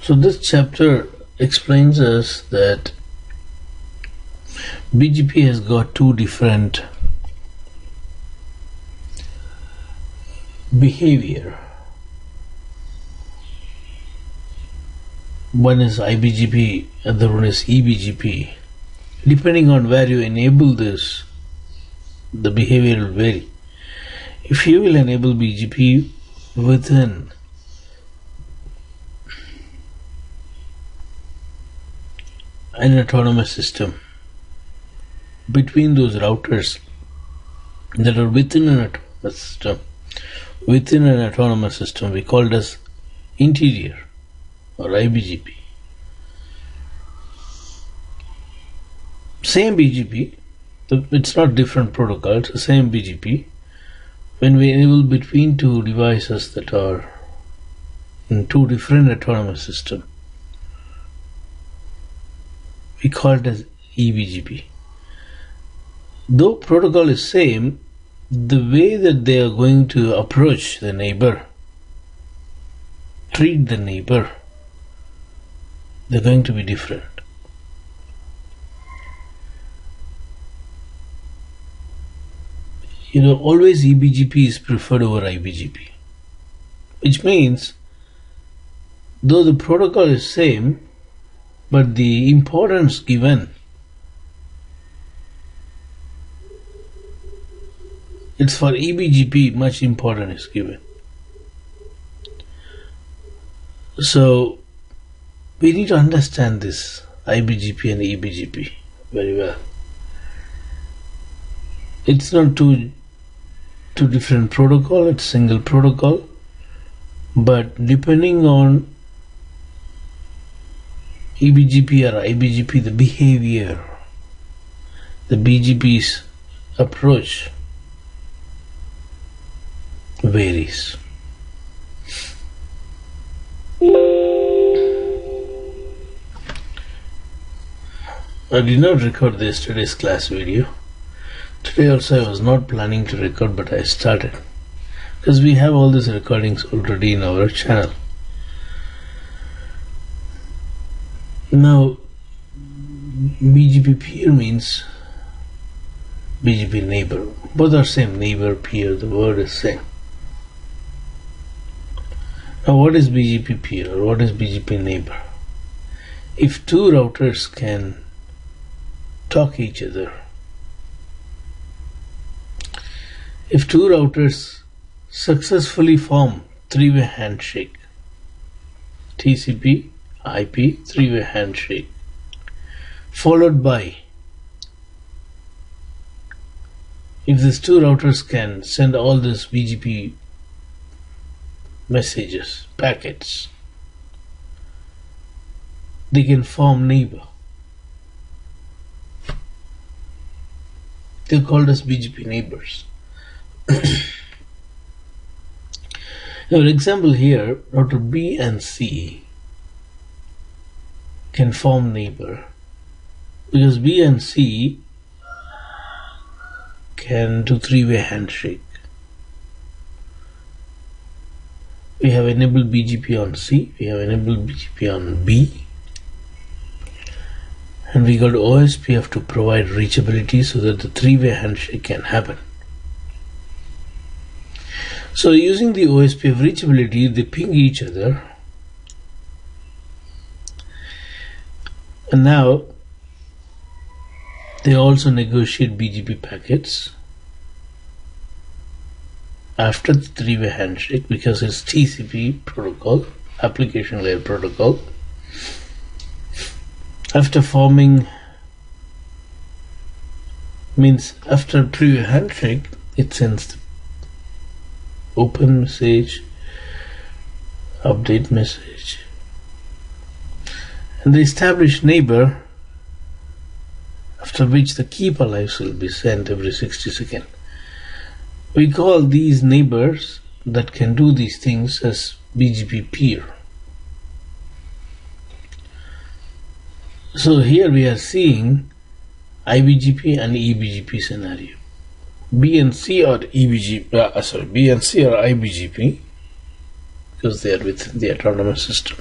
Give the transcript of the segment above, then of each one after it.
So this chapter explains us that BGP has got two different behavior. One is IBGP, other one is EBGP. Depending on where you enable this, the behavior will vary. If you will enable BGP within an autonomous system, between those routers that are within an autonomous system, we call it as interior or IBGP. Same BGP, it's not different protocol, it's the same BGP. When we enable between two devices that are in two different autonomous systems, we call it as EBGP. Though protocol is same, the way that they are going to approach the neighbor, treat the neighbor, they're going to be different. Always EBGP is preferred over IBGP, which means though the protocol is same, but the importance given, it's for EBGP much importance is given. So we need to understand this IBGP and EBGP very well. It's not two different protocol, it's single protocol, but depending on EBGP or IBGP, the behavior, the BGP's approach varies. I did not record yesterday's class video. Today also I was not planning to record, but I started because we have all these recordings already in our channel. Now BGP peer means BGP neighbor. Both are same, neighbor, peer, the word is same. Now what is BGP peer or what is BGP neighbor? If two routers can talk each other, if two routers successfully form three-way handshake, TCP IP three-way handshake, followed by, if these two routers can send all these BGP messages, packets, they can form neighbor. They're called as BGP neighbors. Now, for example, here router B and C can form neighbor because B and C can do three-way handshake. We have enabled BGP on C, we have enabled BGP on B, and we got OSPF to provide reachability so that the three-way handshake can happen. So using the OSPF reachability, they ping each other, and now they also negotiate BGP packets after the three-way handshake because it's TCP protocol, application layer protocol. After forming, means after three-way handshake, it sends the open message, update message, and the established neighbor, after which the keep alives will be sent every 60 seconds. We call these neighbors that can do these things as BGP peer. So here we are seeing IBGP and EBGP scenario. B and C are EBGP, B and C are IBGP because they are within the autonomous system.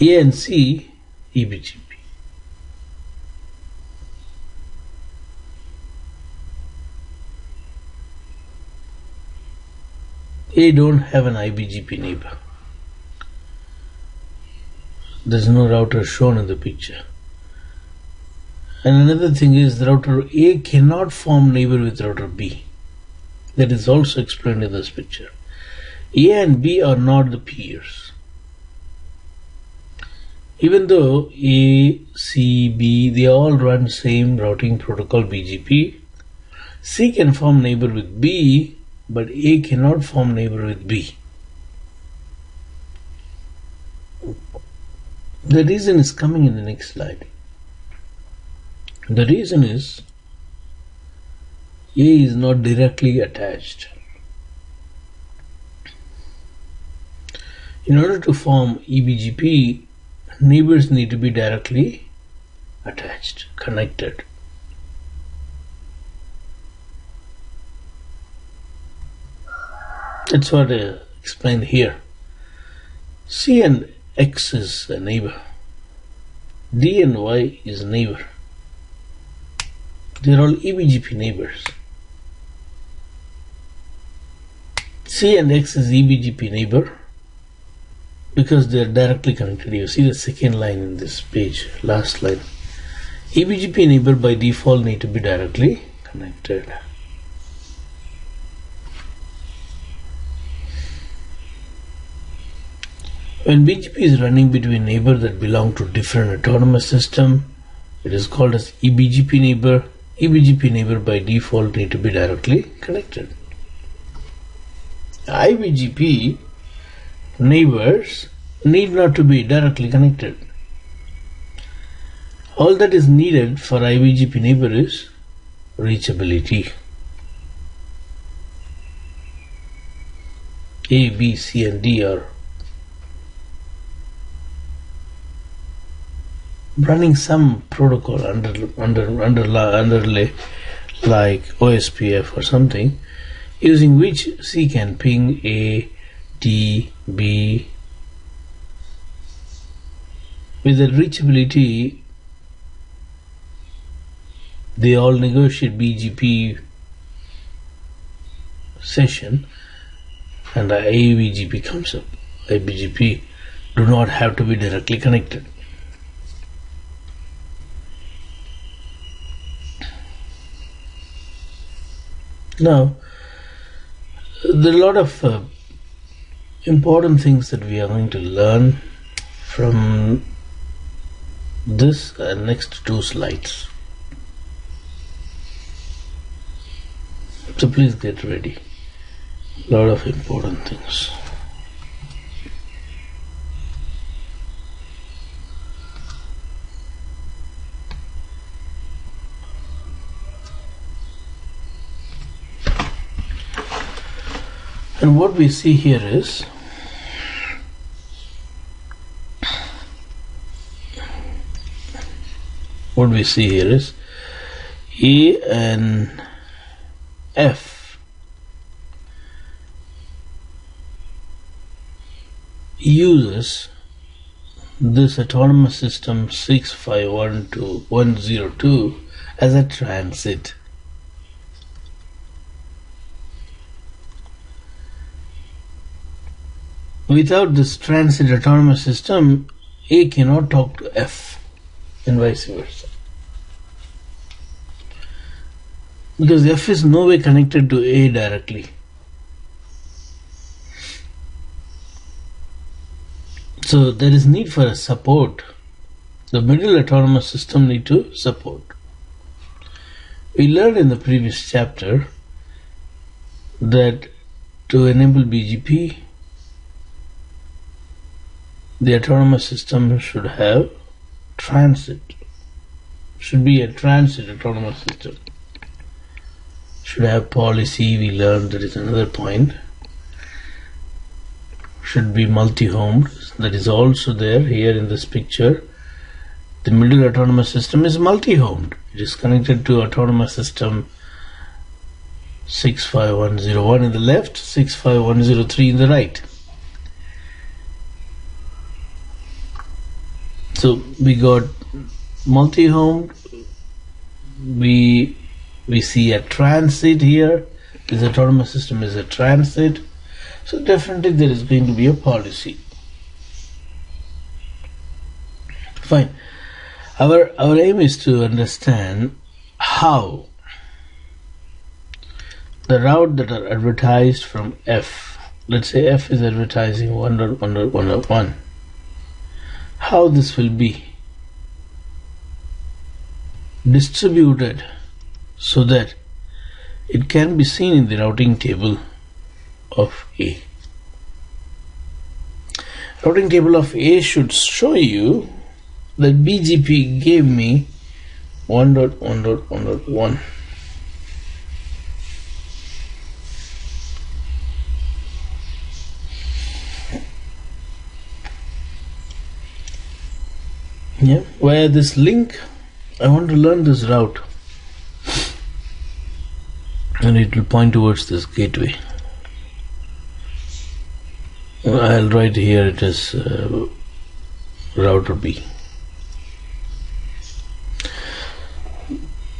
A and C eBGP. A don't have an IBGP neighbor. There's no router shown in the picture. And another thing is router A cannot form neighbor with router B. That is also explained in this picture. A and B are not the peers. Even though A, C, B, they all run same routing protocol BGP, C can form neighbor with B, but A cannot form neighbor with B. The reason is coming in the next slide. The reason is A is not directly attached. In order to form eBGP, neighbors need to be directly attached, connected. That's what I explained here. C and X is a neighbor. D and Y is a neighbor. They are all eBGP neighbors. C and X is eBGP neighbor because they are directly connected. You see the second line in this page, last line. eBGP neighbor by default need to be directly connected. When BGP is running between neighbors that belong to different autonomous system, it is called as eBGP neighbor. eBGP neighbor by default need to be directly connected. IBGP neighbors need not to be directly connected. All that is needed for IBGP neighbor is reachability. A, B, C and D are running some protocol underlay like OSPF or something, using which C can ping A, D, B. With the reachability, they all negotiate BGP session and IBGP comes up. IBGP do not have to be directly connected. Now, there are a lot of important things that we are going to learn from this next two slides. So please get ready. A lot of important things. And what we see here is A and F uses this autonomous system 651.102 as a transit. Without this transit autonomous system, A cannot talk to F and vice versa. Because F is no way connected to A directly. So there is need for a support. The middle autonomous system need to support. We learned in the previous chapter that to enable BGP, the autonomous system should have transit. Should be a transit autonomous system. Should have policy. We learned that is another point. Should be multi-homed. That is also there here in this picture. The middle autonomous system is multi-homed. It is connected to autonomous system 65101 in the left, 65103 in the right. So we got multi-home. We see a transit here. This autonomous system is a transit. So definitely there is going to be a policy. Fine. Our aim is to understand how the route that are advertised from F, let's say F is advertising 1.1.1.1, how this will be distributed so that it can be seen in the routing table of A. Routing table of A should show you that BGP gave me 1.1.1.1. Yeah, via this link I want to learn this route, and it will point towards this gateway. I'll write here it is router B.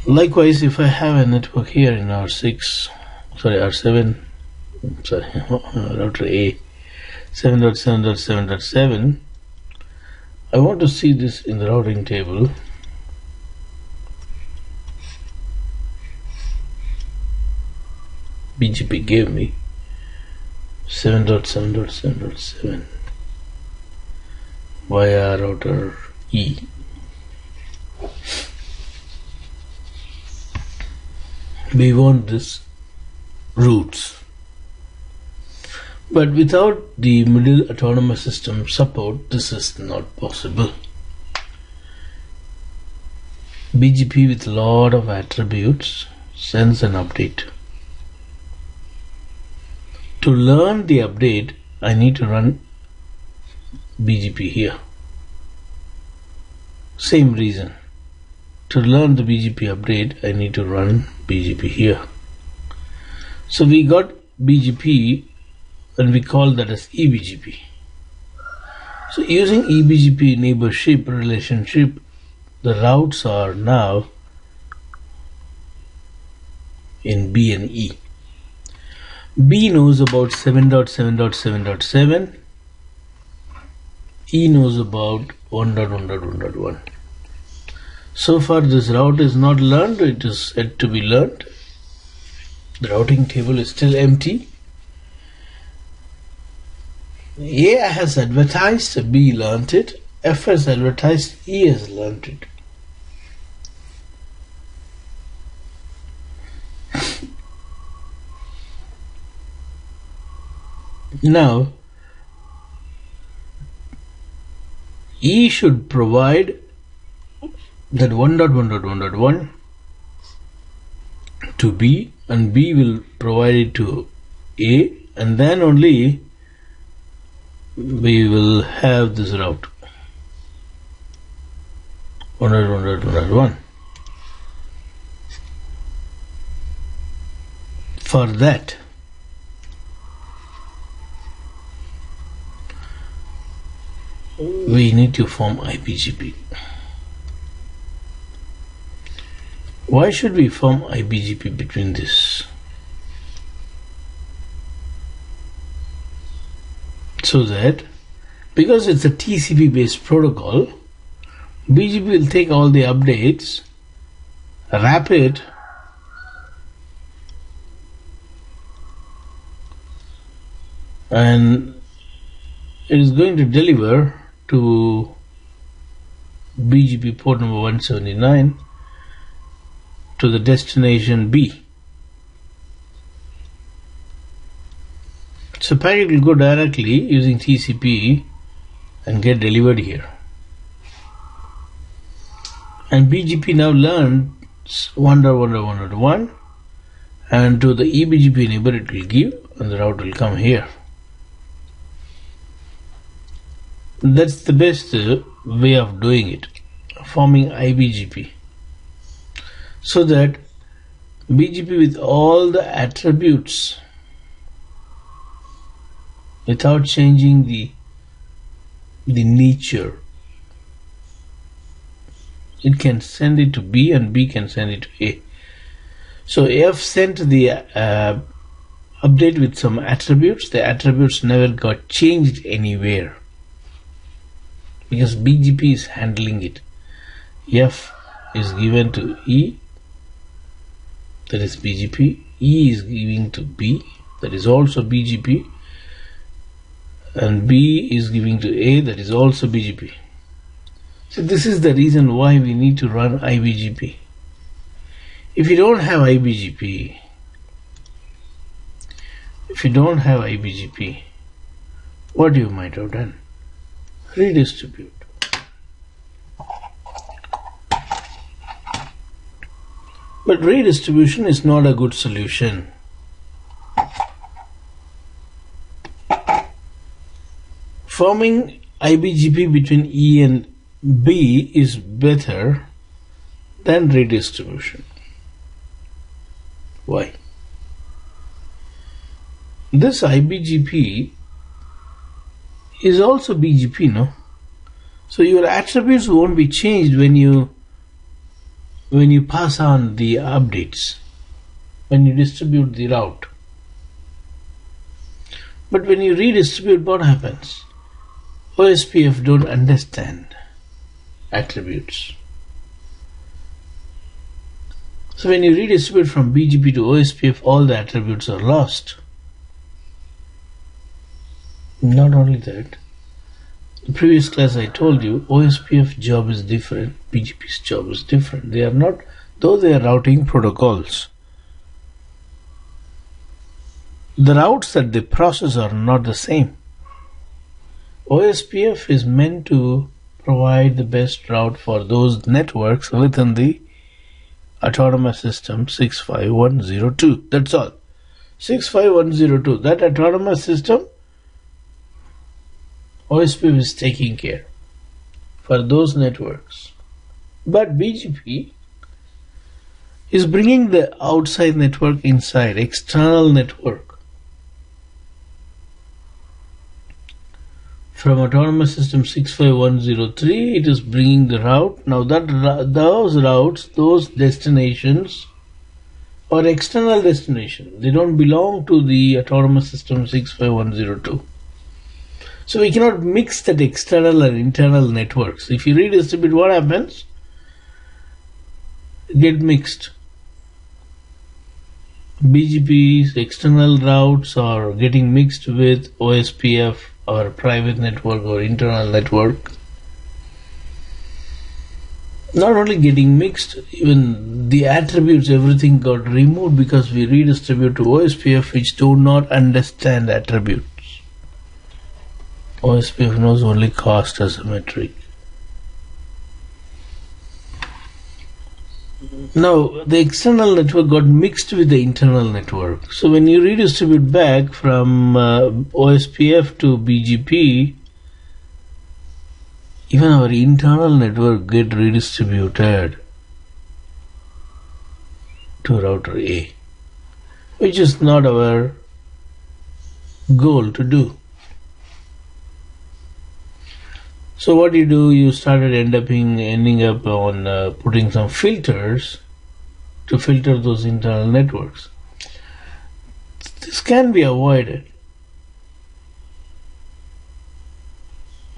Likewise, if I have a network here in R7, router A 7.7.7.7, I want to see this in the routing table. BGP gave me 7.7.7.7 via router E. We want this routes, but without the middle autonomous system support, this is not possible. BGP with lot of attributes sends an update. To learn the update, I need to run BGP here. Same reason. To learn the BGP update, I need to run BGP here. So we got BGP and we call that as eBGP. So using eBGP neighborship relationship, the routes are now in B and E. B knows about 7.7.7.7. E knows about 1.1.1.1. So far this route is not learned, it is yet to be learned. The routing table is still empty. A has advertised, B learnt it, F has advertised, E has learnt it. Now, E should provide that 1.1.1.1 to B, and B will provide it to A, and then only we will have this route 1.1.1.1. For that, we need to form IBGP. Why should we form IBGP between this? So that, because it's a TCP based protocol, BGP will take all the updates, wrap it, and it is going to deliver to BGP port number 179 to the destination B. So packet will go directly using TCP and get delivered here. And BGP now learns 1.1.1.1, and to the eBGP neighbor it will give, and the route will come here. That's the best way of doing it, forming IBGP, so that BGP with all the attributes, without changing the nature It can send it to B and B can send it to A. So F sent the update with some attributes. The attributes never got changed anywhere because BGP is handling it. F is given to E, that is BGP. E is giving to B, that is also BGP. And B is giving to A, that is also BGP. So this is the reason why we need to run IBGP. If you don't have IBGP, what you might have done? Redistribute. But redistribution is not a good solution. Forming IBGP between E and B is better than redistribution. Why? This IBGP is also BGP, no? So your attributes won't be changed when you pass on the updates, when you distribute the route. But when you redistribute, what happens? OSPF don't understand attributes. So when you redistribute from BGP to OSPF, all the attributes are lost. Not only that, in the previous class I told you OSPF job is different, BGP's job is different. They are not, though they are routing protocols. The routes that they process are not the same. OSPF is meant to provide the best route for those networks within the autonomous system 65102. That's all. 65102. That autonomous system, OSPF is taking care for those networks. But BGP is bringing the outside network inside, external network. From autonomous system 65103, it is bringing the route. Now those routes, those destinations are external destinations. They don't belong to the autonomous system 65102. So we cannot mix that external and internal networks. If you redistribute, what happens? Get mixed. BGP's external routes are getting mixed with OSPF or private network or internal network. Not only getting mixed, even the attributes, everything got removed because we redistribute to OSPF, which do not understand attributes. OSPF knows only cost as a metric. Now, the external network got mixed with the internal network. So when you redistribute back from OSPF to BGP, even our internal network get redistributed to router A, which is not our goal to do. So what you do, you started ending up on putting some filters to filter those internal networks. This can be avoided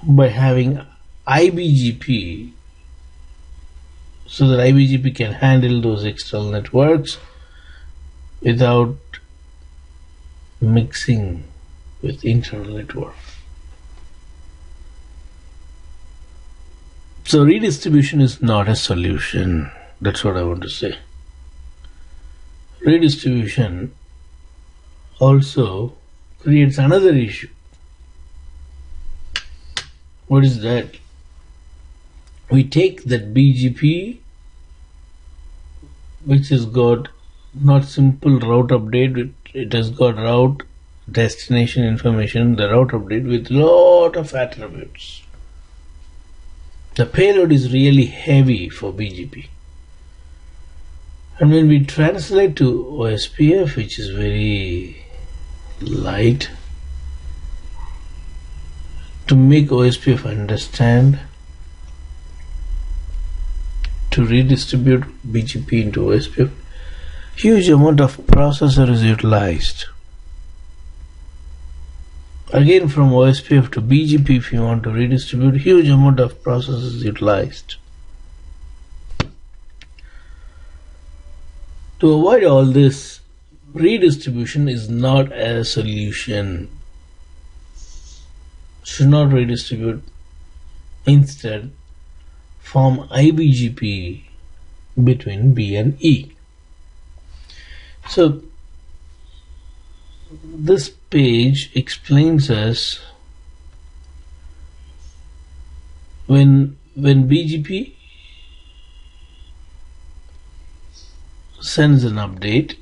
by having IBGP, so that IBGP can handle those external networks without mixing with internal network. So redistribution is not a solution. That's what I want to say. Redistribution also creates another issue. What is that? We take that BGP, which has got not simple route update, it has got route destination information, the route update with lot of attributes. The payload is really heavy for BGP. And when we translate to OSPF, which is very light, to make OSPF understand, to redistribute BGP into OSPF, huge amount of processor is utilized. Again, from OSPF to BGP, if you want to redistribute, huge amount of processor is utilized. To avoid all this, redistribution is not a solution. Should not redistribute. Instead, form IBGP between B and E. So, this page explains us when BGP sends an update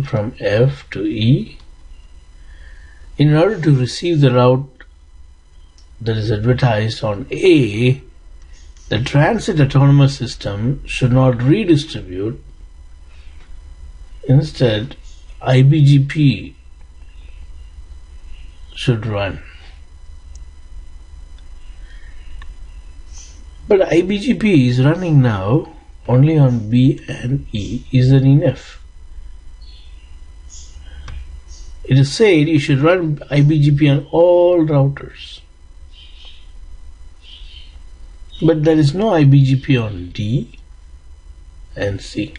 from F to E, in order to receive the route that is advertised on A, the transit autonomous system should not redistribute. Instead, IBGP should run. But IBGP is running now only on B and E. Is that enough? It is said you should run IBGP on all routers. But there is no IBGP on D and C.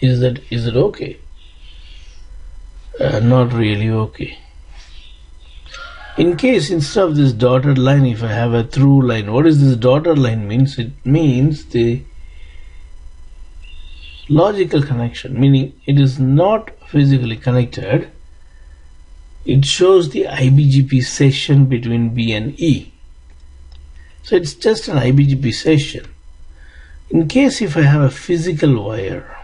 Is it okay? Not really okay. In case instead of this dotted line, if I have a through line, what is this dotted line means? It means the logical connection, meaning it is not physically connected. It shows the IBGP session between B and E. So it's just an IBGP session. In case if I have a physical wire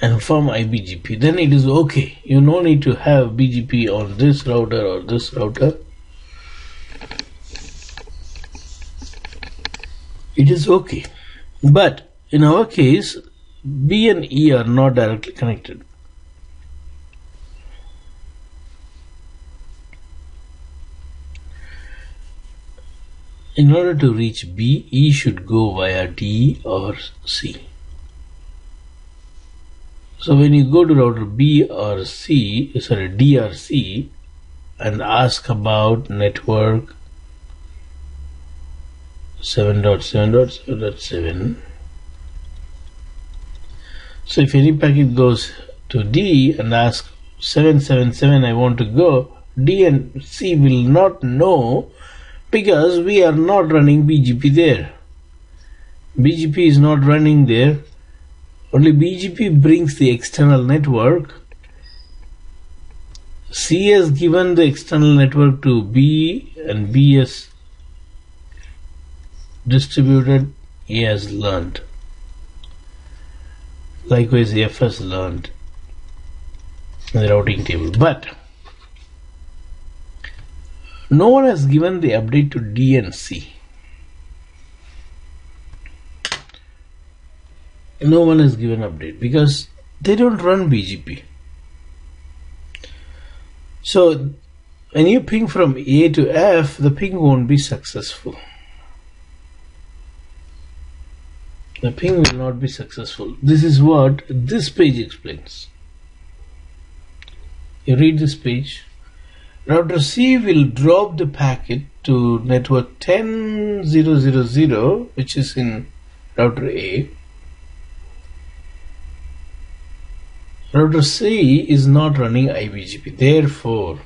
and form IBGP, then it is okay. You no need to have BGP on this router or this router. It is okay. But in our case, B and E are not directly connected. In order to reach B, E should go via D or C. So when you go to router B or C, D or C, and ask about network 7.7.7.7, so if any packet goes to D and asks 777 I want to go, D and C will not know, because we are not running BGP there. BGP is not running there. Only BGP brings the external network. C has given the external network to B and B has distributed, A has learned. Likewise, F has learned in the routing table. But no one has given the update to D and C. No one has given update because they don't run BGP. So when you ping from A to F, the ping won't be successful. The ping will not be successful. This is what this page explains. You read this page. Router C will drop the packet to network 10.0.0.0, which is in router A. Router C is not running IBGP, therefore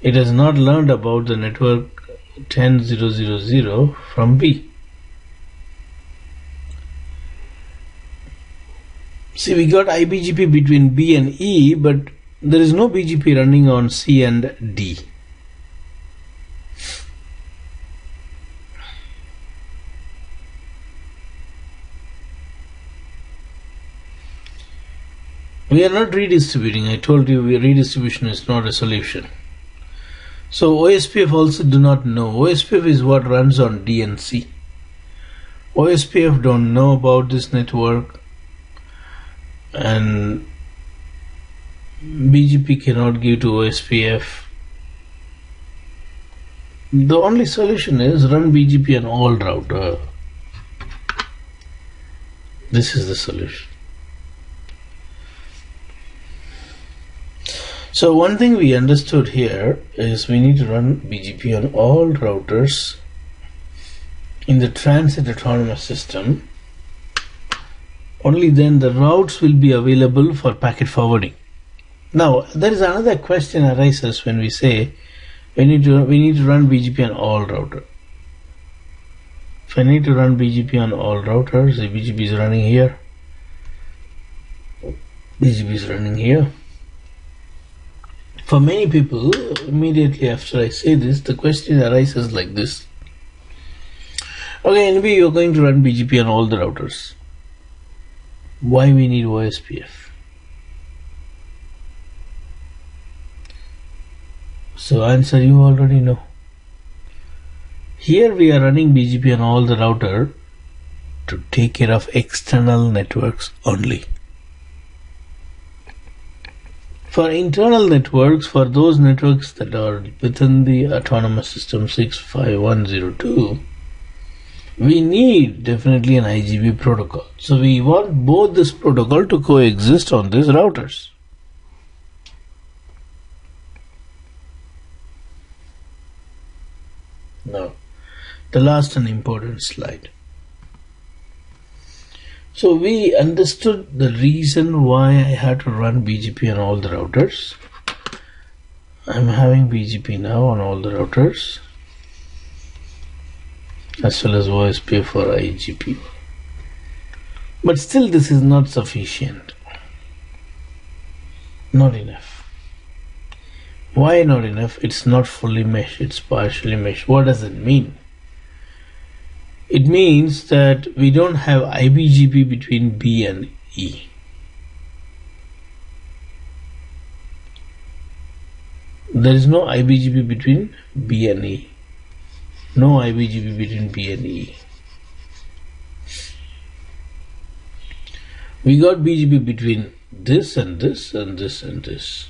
it has not learned about the network 10.0.0.0 from B. See, we got IBGP between B and E, but there is no BGP running on C and D. We are not redistributing. I told you redistribution is not a solution. So OSPF also do not know. OSPF is what runs on D and C. OSPF don't know about this network, and BGP cannot give to OSPF The only solution is run BGP on all router. This is the solution. So one thing we understood here is we need to run BGP on all routers in the transit autonomous system. Only then the routes will be available for packet forwarding. Now there is another question arises when we say we need to run BGP on all routers. If I need to run BGP on all routers, the BGP is running here. BGP is running here. For many people, immediately after I say this, the question arises like this. Okay, NB, you're going to run BGP on all the routers. Why we need OSPF? So answer you already know. Here we are running BGP on all the router to take care of external networks only. For internal networks, for those networks that are within the autonomous system 65102, we need definitely an IGP protocol. So we want both this protocol to coexist on these routers. Now, the last and important slide. So we understood the reason why I had to run BGP on all the routers. I'm having BGP now on all the routers, as well as OSPF for IGP. But still this is not sufficient. Not enough. Why not enough? It's not fully meshed, it's partially meshed. What does it mean? It means that we don't have IBGP between B and E. There is no IBGP between B and E. No IBGP between B and E. We got BGP between this and this and this and this.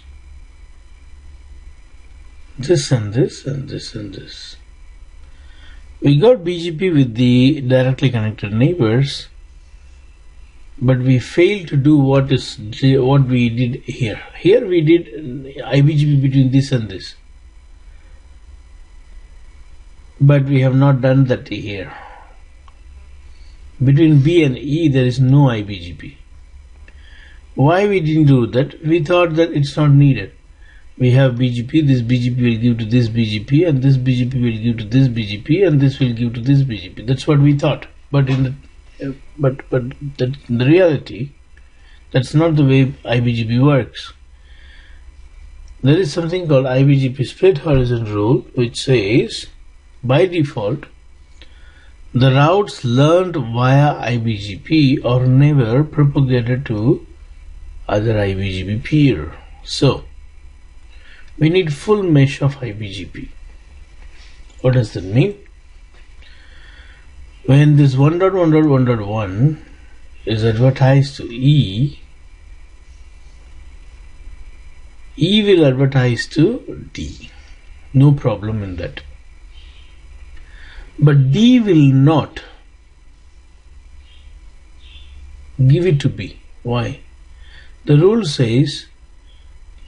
This and this and this and this. We got BGP with the directly connected neighbors, but we failed to do what we did here. Here we did IBGP between this and this, but we have not done that here. Between B and E there is no IBGP. Why we didn't do that? We thought that it's not needed. We have BGP, this BGP will give to this BGP, and this BGP will give to this BGP, and this will give to this BGP. That's what we thought. But in the reality, that's not the way IBGP works. There is something called IBGP split horizon rule, which says, by default, the routes learned via IBGP are never propagated to other IBGP peer. So, we need full mesh of IBGP. What does that mean? When this 1.1.1.1 is advertised to E, E will advertise to D. No problem in that. But D will not give it to B. Why? The rule says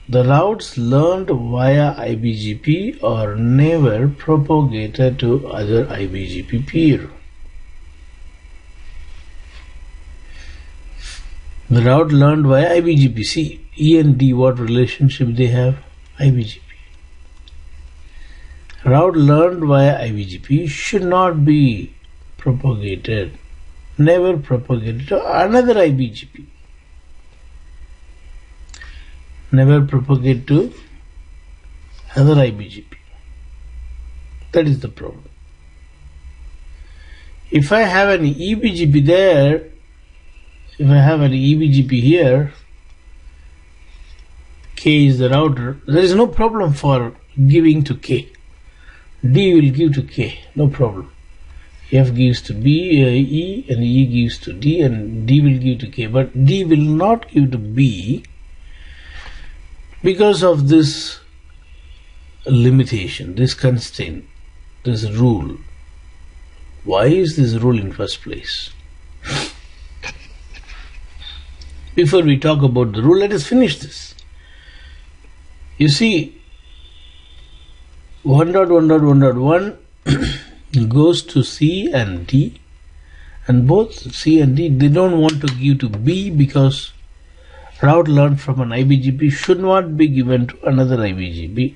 the routes learned via IBGP are never propagated to other IBGP peer. The route learned via IBGP. See, E and D, what relationship they have? IBGP. Route learned via IBGP should not be propagated, never propagated to another IBGP. Never propagate to other IBGP. That is the problem. If I have an EBGP there, if I have an EBGP here, K is the router, there is no problem for giving to K. D will give to K, no problem. F gives to E and E gives to D and D will give to K, but D will not give to B because of this limitation, this constraint. this rule. Why is this rule in first place? Before we talk about the rule, let us finish this. You see, 1.1.1.1 goes to C and D, and both C and D, they don't want to give to B because route learned from an IBGP should not be given to another IBGP.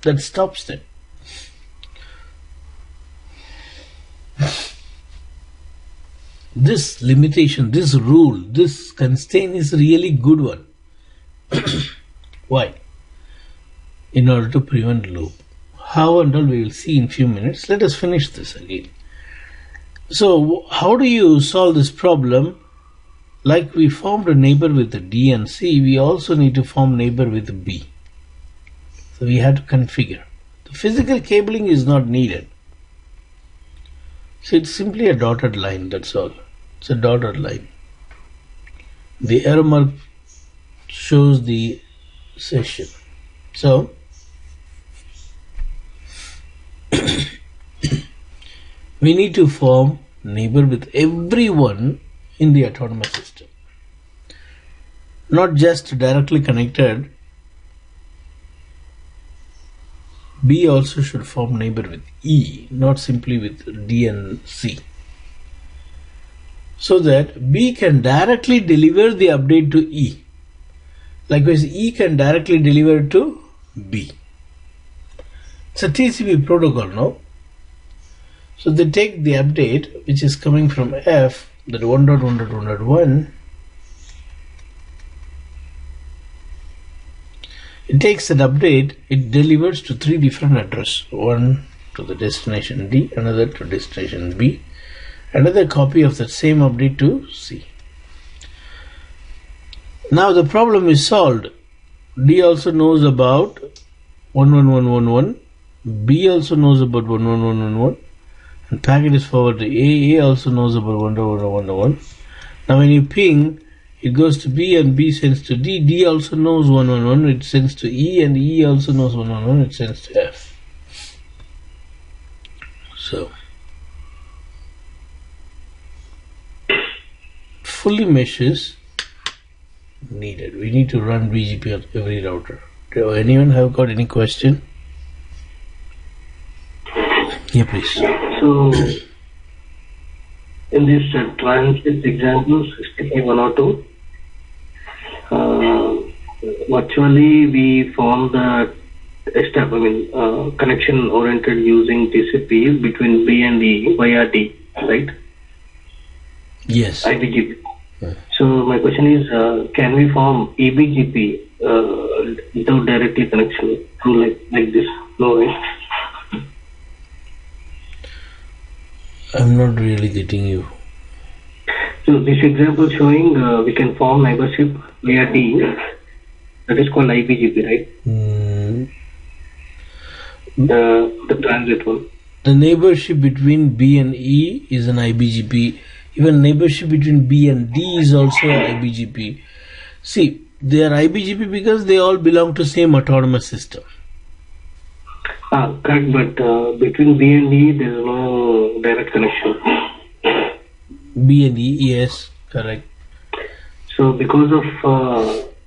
That stops them. This limitation, this rule, this constraint is a really good one. Why? In order to prevent loop. How and all we will see in few minutes. Let us finish this again. So how do you solve this problem? Like we formed a neighbor with the D and C, we also need to form neighbor with B. So we have to configure. The physical cabling is not needed. So it's simply a dotted line, that's all. It's a dotted line. The arrow mark shows the session. So we need to form neighbor with everyone in the autonomous system. Not just directly connected. B also should form neighbor with E, not simply with D and C. So that B can directly deliver the update to E. Likewise, E can directly deliver to B. It's a TCP protocol, no? So they take the update which is coming from F, that 1.1.1.1. It takes an update, it delivers to three different addresses. One to the destination D, another to destination B, another copy of the same update to C. Now the problem is solved. D also knows about 11111, B also knows about 11111, and packet is forwarded to A also knows about 11111. Now when you ping, it goes to B and B sends to D. D also knows 111, it sends to E, and E also knows 111, it sends to F. So fully mesh is needed. We need to run BGP on every router. Do anyone have got any question? Yeah, please. So in this transit example 65.102, virtually we form the connection oriented using TCP between B and E via D, right? Yes. IBGP. So my question is, can we form EBGP without directly connection through like this? No, right? I'm not really getting you. So this example showing we can form neighborship via D, that is called IBGP, right? The transit one. The neighborship between B and E is an IBGP. Even neighborship between B and D is also IBGP. See, they are IBGP because they all belong to same autonomous system. Correct, but between B and E there is no direct connection. B and E, yes, correct. So because of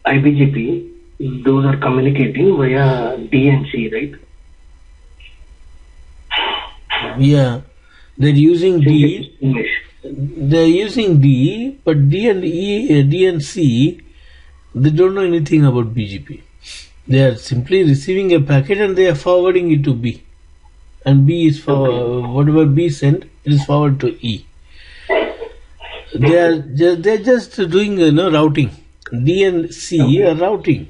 IBGP, those are communicating via D and C, right? Yeah, they're using D. They're using D, but D and E, D and C, they don't know anything about BGP. They are simply receiving a packet and they are forwarding it to B. And B is for whatever B sent, it is forwarded to E. They're just doing routing. D and C are routing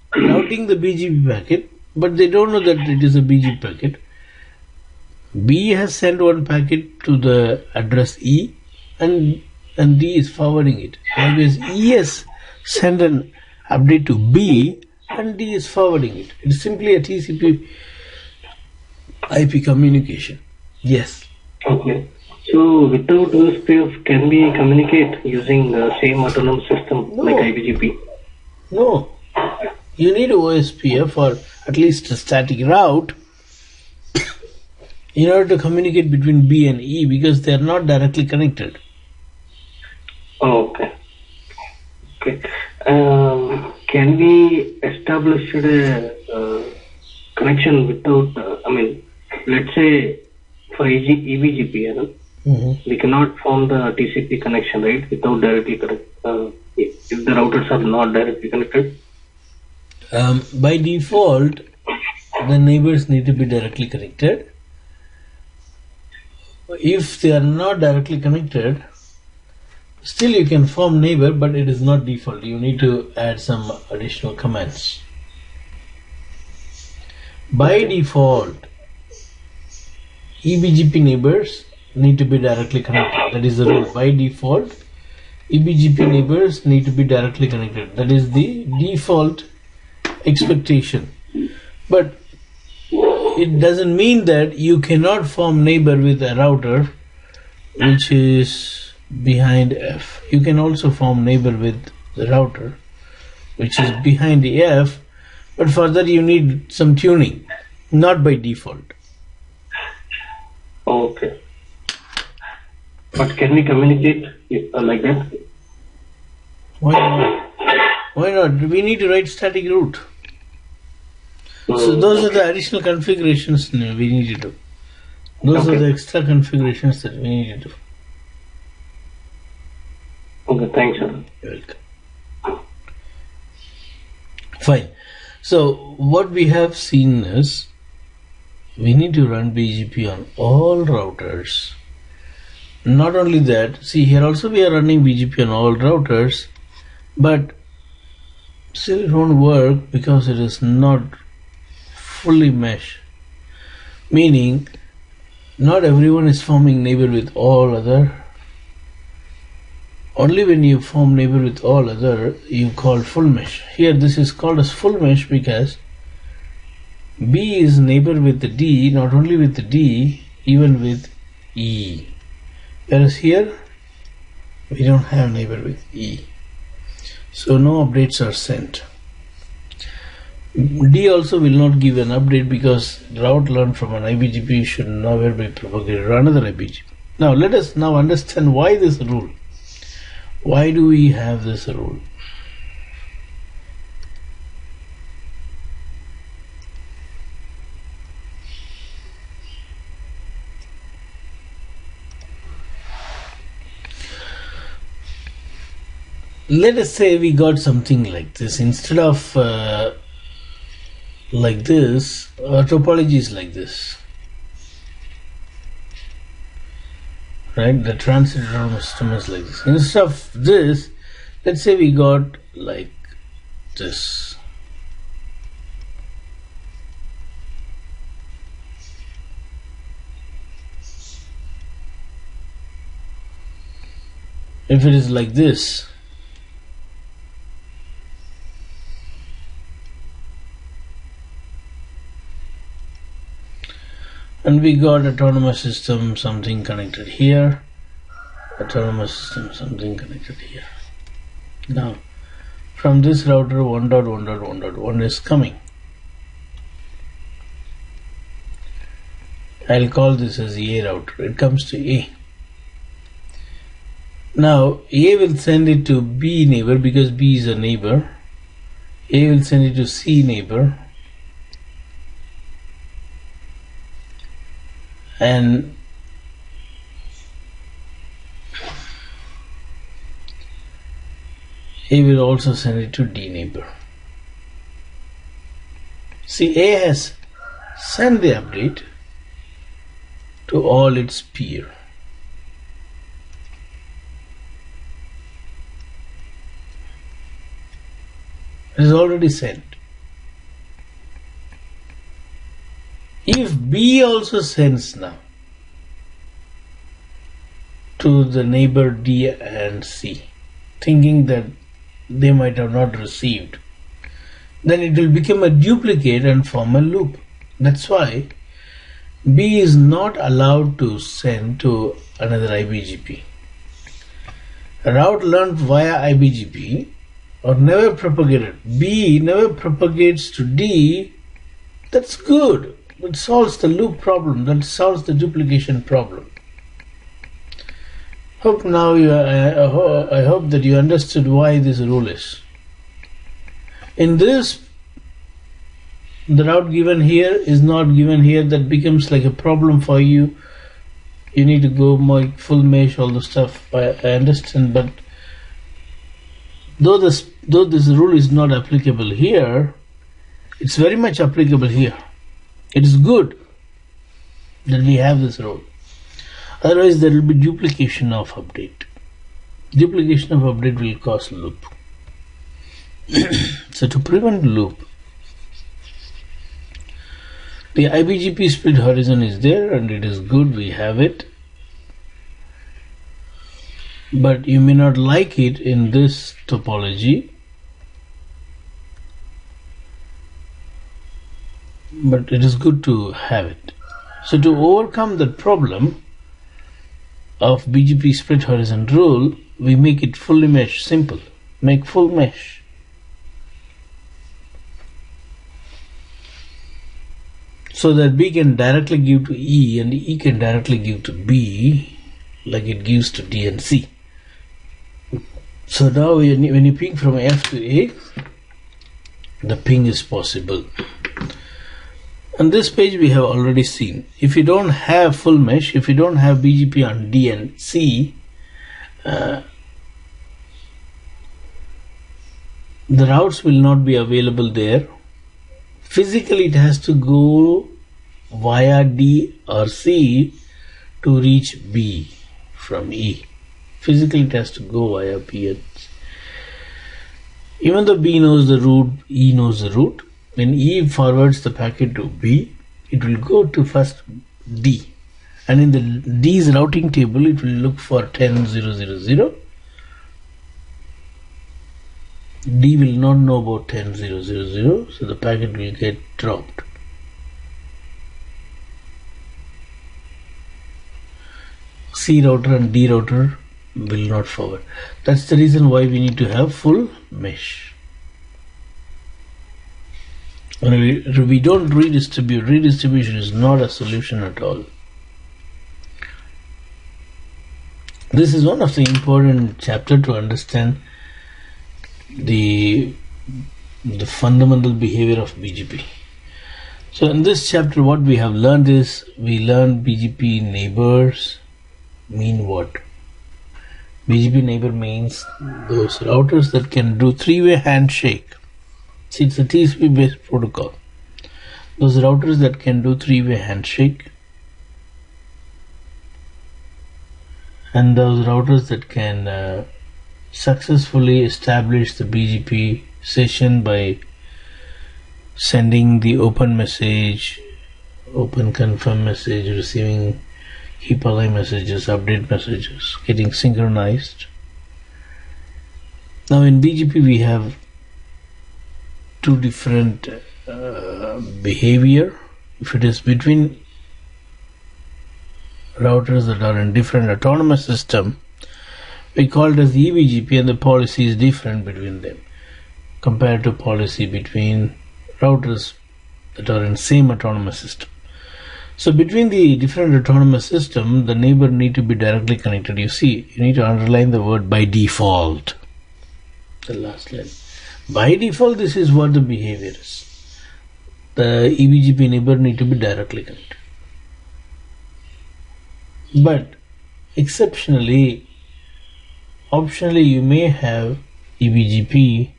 the BGP packet, but they don't know that it is a BGP packet. B has sent one packet to the address E, and D is forwarding it. Likewise, E has sent an update to B, and D is forwarding it. It is simply a TCP IP communication. Yes. Okay. So without OSPF, can we communicate using the same autonomous system like IBGP? No. You need OSPF or at least a static route. in order to communicate between B and E, because they are not directly connected. Oh, okay. Okay. Can we establish a connection without, let's say for EBGP, we cannot form the TCP connection, right, without directly connect, if the routers are not directly connected? By default, the neighbors need to be directly connected. If they are not directly connected, still you can form neighbor, but it is not default. You need to add some additional commands. By default, EBGP neighbors need to be directly connected. That is the rule. By default, EBGP neighbors need to be directly connected. That is the default expectation. But it doesn't mean that you cannot form neighbor with a router which is behind F. You can also form neighbor with the router which is behind the F, but for that you need some tuning, not by default. Okay. But can we communicate like that? Why not? Why not? We need to write static route. So those are the additional configurations we need to do. Those are the extra configurations that we need to do. Okay, thanks, sir. You're welcome. Fine. So what we have seen is we need to run BGP on all routers. Not only that, see here also we are running BGP on all routers, but still it won't work because it is not fully mesh. Meaning not everyone is forming neighbor with all other. Only when you form neighbor with all other, you call full mesh. Here this is called as full mesh because B is neighbor with the D, not only with the D, even with E. Whereas here we don't have neighbor with E. So no updates are sent. D also will not give an update because route learned from an IBGP should never be propagated to another IBGP. Now let us now understand why this rule. Why do we have this rule? Let us say we got something like this. Instead of like this, our topology is like this. Right? The transit autonomous system is like this. Instead of this, let's say we got like this. If it is like this, and we got autonomous system something connected here, autonomous system something connected here. Now from this router 1.1.1.1 is coming. I'll call this as A router. It comes to A. Now A will send it to B neighbor because B is a neighbor. A will send it to C neighbor, and A will also send it to D neighbor. See, A has sent the update to all its peer. It is already sent. If B also sends now to the neighbor D and C, thinking that they might have not received, then it will become a duplicate and form a loop. That's why B is not allowed to send to another IBGP. A route learned via IBGP or never propagated. B never propagates to D. That's good. It solves the loop problem, that solves the duplication problem. Hope now I hope that you understood why this rule is. In this, the route given here is not given here. That becomes like a problem for you. You need to go more full mesh, all the stuff. I understand, but though this rule is not applicable here, it's very much applicable here. It is good that we have this rule. Otherwise, there will be duplication of update. Duplication of update will cause loop. So to prevent loop, the IBGP split horizon is there and it is good, we have it. But you may not like it in this topology. But it is good to have it. So to overcome that problem of BGP split horizon rule, we make it fully mesh simple. Make full mesh. So that B can directly give to E and E can directly give to B like it gives to D and C. So now when you ping from F to A, the ping is possible. On this page we have already seen, if you don't have full mesh, if you don't have BGP on D and C, the routes will not be available there. Physically it has to go via D or C to reach B from E. Physically it has to go via B and C. Even though B knows the route, E knows the route. When E forwards the packet to B, it will go to first D. And in the D's routing table, it will look for 10.0.0.0. D will not know about 10.0.0.0, so the packet will get dropped. C router and D router will not forward. That's the reason why we need to have full mesh. When we don't redistribute, redistribution is not a solution at all. This is one of the important chapter to understand the fundamental behavior of BGP. So in this chapter what we have learned is, we learned BGP neighbors mean what? BGP neighbor means those routers that can do three-way handshake. See, it's a TCP based protocol. Those routers that can do three-way handshake, and those routers that can successfully establish the BGP session by sending the open message, open confirm message, receiving keep alive messages, update messages, getting synchronized. Now in BGP we have two different behavior. If it is between routers that are in different autonomous system, we call it as EBGP, and the policy is different between them compared to policy between routers that are in same autonomous system. So between the different autonomous system, the neighbor need to be directly connected. You see, you need to underline the word by default. The last line. By default, this is what the behavior is. The EBGP neighbor need to be directly connected. But exceptionally, optionally, you may have EBGP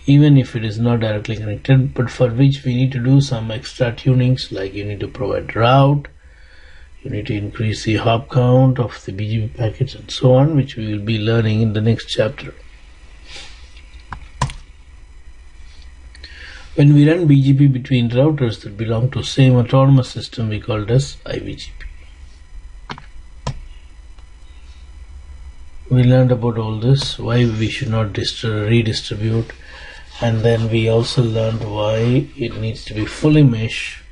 even if it is not directly connected, but for which we need to do some extra tunings, like you need to provide route, you need to increase the hop count of the BGP packets and so on, which we will be learning in the next chapter. When we run BGP between routers that belong to same autonomous system, we call it as IBGP. We learned about all this, why we should not redistribute, and then we also learned why it needs to be fully mesh,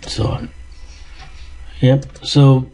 so on. Yep, so